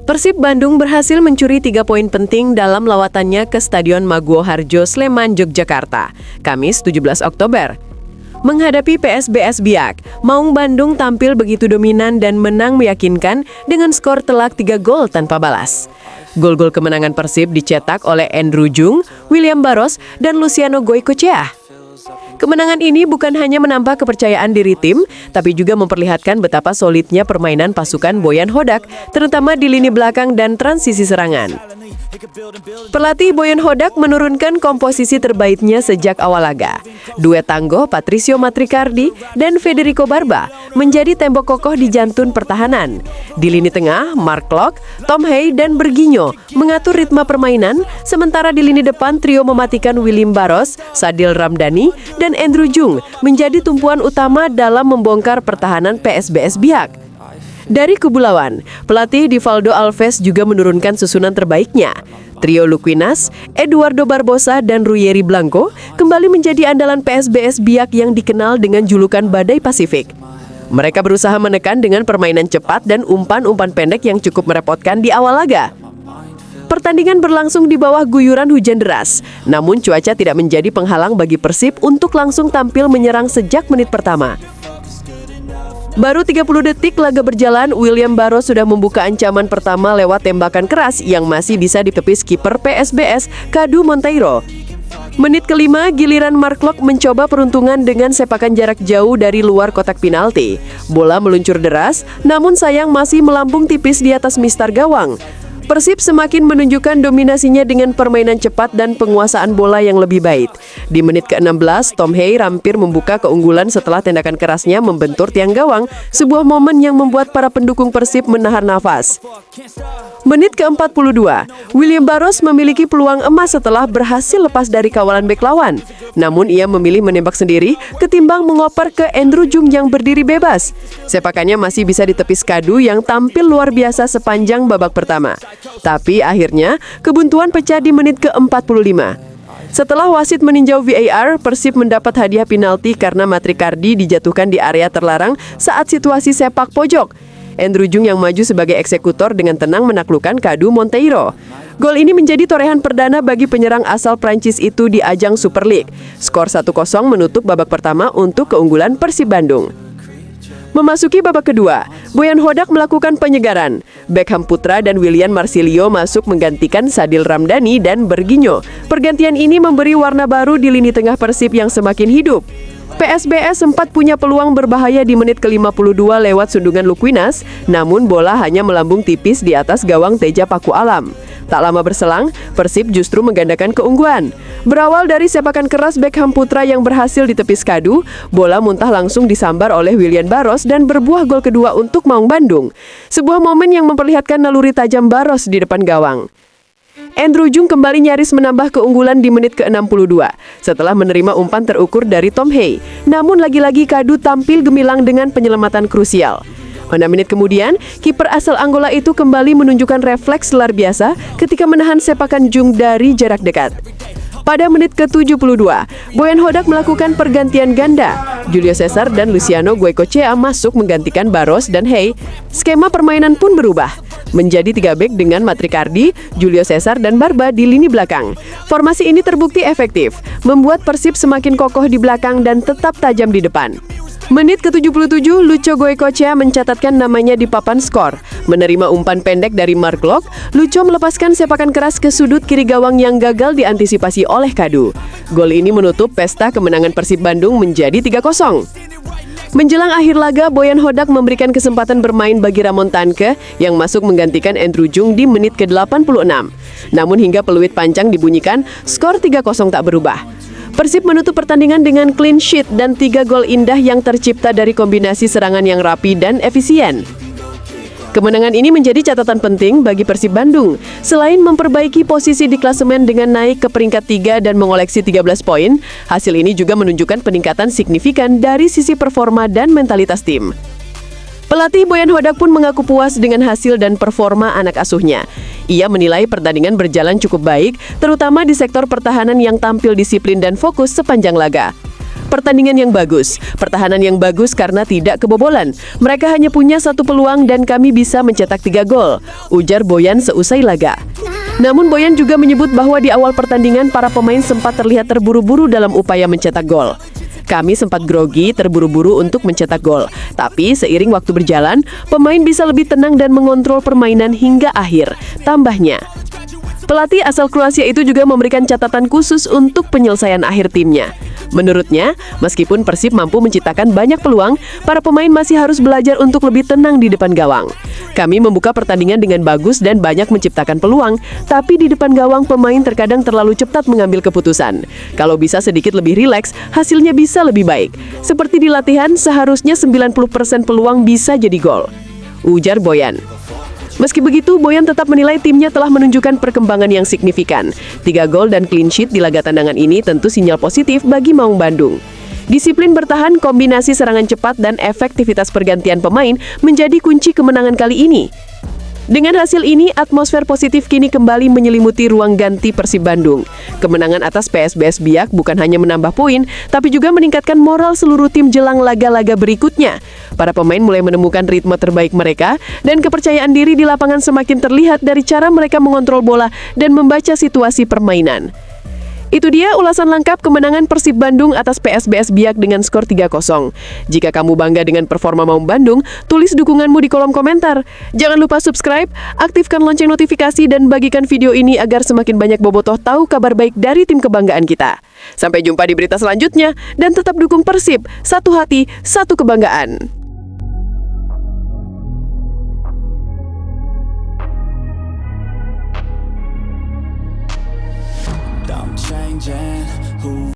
Persib Bandung berhasil mencuri 3 poin penting dalam lawatannya ke Stadion Maguwo Harjo, Sleman, Yogyakarta, Kamis 17 Oktober. Menghadapi PSBS Biak, Maung Bandung tampil begitu dominan dan menang meyakinkan dengan skor telak 3 gol tanpa balas. Gol-gol kemenangan Persib dicetak oleh Andrew Jung, William Barros, dan Luciano Goicoechea. Kemenangan ini bukan hanya menambah kepercayaan diri tim, tapi juga memperlihatkan betapa solidnya permainan pasukan Boyan Hodak, terutama di lini belakang dan transisi serangan. Pelatih Boyan Hodak menurunkan komposisi terbaiknya sejak awal laga. Duet tangguh Patricio Matricardi dan Federico Barba menjadi tembok kokoh di jantung pertahanan. Di lini tengah, Mark Klok, Tom Hey, dan Berginho mengatur ritme permainan, sementara di lini depan trio mematikan William Barros, Sadil Ramdhani, dan Andrew Jung menjadi tumpuan utama dalam membongkar pertahanan PSBS Biak. Dari kubu lawan, pelatih Divaldo Alves juga menurunkan susunan terbaiknya. Trio Luquinas, Eduardo Barbosa, dan Ruyeri Blanco kembali menjadi andalan PSBS Biak yang dikenal dengan julukan Badai Pasifik. Mereka berusaha menekan dengan permainan cepat dan umpan-umpan pendek yang cukup merepotkan di awal laga. Pertandingan berlangsung di bawah guyuran hujan deras, namun cuaca tidak menjadi penghalang bagi Persib untuk langsung tampil menyerang sejak menit pertama. Baru 30 detik laga berjalan, William Barros sudah membuka ancaman pertama lewat tembakan keras yang masih bisa ditepis kiper PSBS, Cadu Monteiro. Menit kelima, giliran Mark Klok mencoba peruntungan dengan sepakan jarak jauh dari luar kotak penalti. Bola meluncur deras, namun sayang masih melambung tipis di atas mistar gawang. Persib semakin menunjukkan dominasinya dengan permainan cepat dan penguasaan bola yang lebih baik. Di menit ke-16, Tom Hey hampir membuka keunggulan setelah tindakan kerasnya membentur tiang gawang, sebuah momen yang membuat para pendukung Persib menahan nafas. Menit ke-42, William Barros memiliki peluang emas setelah berhasil lepas dari kawalan bek lawan. Namun ia memilih menembak sendiri ketimbang mengoper ke Andrew Jung yang berdiri bebas. Sepakannya masih bisa ditepis Cadu yang tampil luar biasa sepanjang babak pertama. Tapi akhirnya kebuntuan pecah di menit ke-45. Setelah wasit meninjau VAR, Persib mendapat hadiah penalti karena Matricardi dijatuhkan di area terlarang saat situasi sepak pojok. Andrew Jung yang maju sebagai eksekutor dengan tenang menaklukkan Cadu Monteiro. Gol ini menjadi torehan perdana bagi penyerang asal Prancis itu di ajang Super League. Skor 1-0 menutup babak pertama untuk keunggulan Persib Bandung. Memasuki babak kedua, Boyan Hodak melakukan penyegaran. Beckham Putra dan William Marsilio masuk menggantikan Sadil Ramdhani dan Berginho. Pergantian ini memberi warna baru di lini tengah Persib yang semakin hidup. PSBS sempat punya peluang berbahaya di menit ke-52 lewat sundungan Luquinas, namun bola hanya melambung tipis di atas gawang Teja Paku Alam. Tak lama berselang, Persib justru menggandakan keunggulan. Berawal dari sepakan keras Beckham Putra yang berhasil ditepis Cadu, bola muntah langsung disambar oleh William Barros dan berbuah gol kedua untuk Maung Bandung. Sebuah momen yang memperlihatkan naluri tajam Barros di depan gawang. Andrew Jung kembali nyaris menambah keunggulan di menit ke-62 setelah menerima umpan terukur dari Tom Hey. Namun lagi-lagi Cadu tampil gemilang dengan penyelamatan krusial. 6 menit kemudian, kiper asal Angola itu kembali menunjukkan refleks luar biasa ketika menahan sepakan Jung dari jarak dekat. Pada menit ke-72, Boyan Hodak melakukan pergantian ganda. Julio Cesar dan Luciano Goicoechea masuk menggantikan Barros dan Hey. Skema permainan pun berubah menjadi 3 bek dengan Matricardi, Julio Cesar, dan Barba di lini belakang. Formasi ini terbukti efektif, membuat Persib semakin kokoh di belakang dan tetap tajam di depan. Menit ke-77, Lucho Goicoechea mencatatkan namanya di papan skor. Menerima umpan pendek dari Mark Klok, Lucho melepaskan sepakan keras ke sudut kiri gawang yang gagal diantisipasi oleh Cadu. Gol ini menutup pesta kemenangan Persib Bandung menjadi 3-0. Menjelang akhir laga, Boyan Hodak memberikan kesempatan bermain bagi Ramon Tanke yang masuk menggantikan Andrew Jung di menit ke-86. Namun hingga peluit panjang dibunyikan, skor 3-0 tak berubah. Persib menutup pertandingan dengan clean sheet dan 3 gol indah yang tercipta dari kombinasi serangan yang rapi dan efisien. Kemenangan ini menjadi catatan penting bagi Persib Bandung. Selain memperbaiki posisi di klasemen dengan naik ke peringkat 3 dan mengoleksi 13 poin, hasil ini juga menunjukkan peningkatan signifikan dari sisi performa dan mentalitas tim. Pelatih Boyan Hodak pun mengaku puas dengan hasil dan performa anak asuhnya. Ia menilai pertandingan berjalan cukup baik, terutama di sektor pertahanan yang tampil disiplin dan fokus sepanjang laga. Pertandingan yang bagus, pertahanan yang bagus karena tidak kebobolan. Mereka hanya punya satu peluang dan kami bisa mencetak 3 gol, ujar Boyan seusai laga. Namun Boyan juga menyebut bahwa di awal pertandingan para pemain sempat terlihat terburu-buru dalam upaya mencetak gol. Kami sempat grogi, terburu-buru untuk mencetak gol. Tapi seiring waktu berjalan, pemain bisa lebih tenang dan mengontrol permainan hingga akhir, tambahnya. Pelatih asal Kroasia itu juga memberikan catatan khusus untuk penyelesaian akhir timnya. Menurutnya, meskipun Persib mampu menciptakan banyak peluang, para pemain masih harus belajar untuk lebih tenang di depan gawang. Kami membuka pertandingan dengan bagus dan banyak menciptakan peluang, tapi di depan gawang pemain terkadang terlalu cepat mengambil keputusan. Kalau bisa sedikit lebih rileks, hasilnya bisa lebih baik. Seperti di latihan, seharusnya 90% peluang bisa jadi gol, ujar Boyan. Meski begitu, Boyan tetap menilai timnya telah menunjukkan perkembangan yang signifikan. 3 gol dan clean sheet di laga tandangan ini tentu sinyal positif bagi Maung Bandung. Disiplin bertahan, kombinasi serangan cepat, dan efektivitas pergantian pemain menjadi kunci kemenangan kali ini. Dengan hasil ini, atmosfer positif kini kembali menyelimuti ruang ganti Persib Bandung. Kemenangan atas PSBS Biak bukan hanya menambah poin, tapi juga meningkatkan moral seluruh tim jelang laga-laga berikutnya. Para pemain mulai menemukan ritme terbaik mereka, dan kepercayaan diri di lapangan semakin terlihat dari cara mereka mengontrol bola dan membaca situasi permainan. Itu dia ulasan lengkap kemenangan Persib Bandung atas PSBS Biak dengan skor 3-0. Jika kamu bangga dengan performa Maung Bandung, tulis dukunganmu di kolom komentar. Jangan lupa subscribe, aktifkan lonceng notifikasi, dan bagikan video ini agar semakin banyak bobotoh tahu kabar baik dari tim kebanggaan kita. Sampai jumpa di berita selanjutnya, dan tetap dukung Persib, satu hati, satu kebanggaan. I'm changing who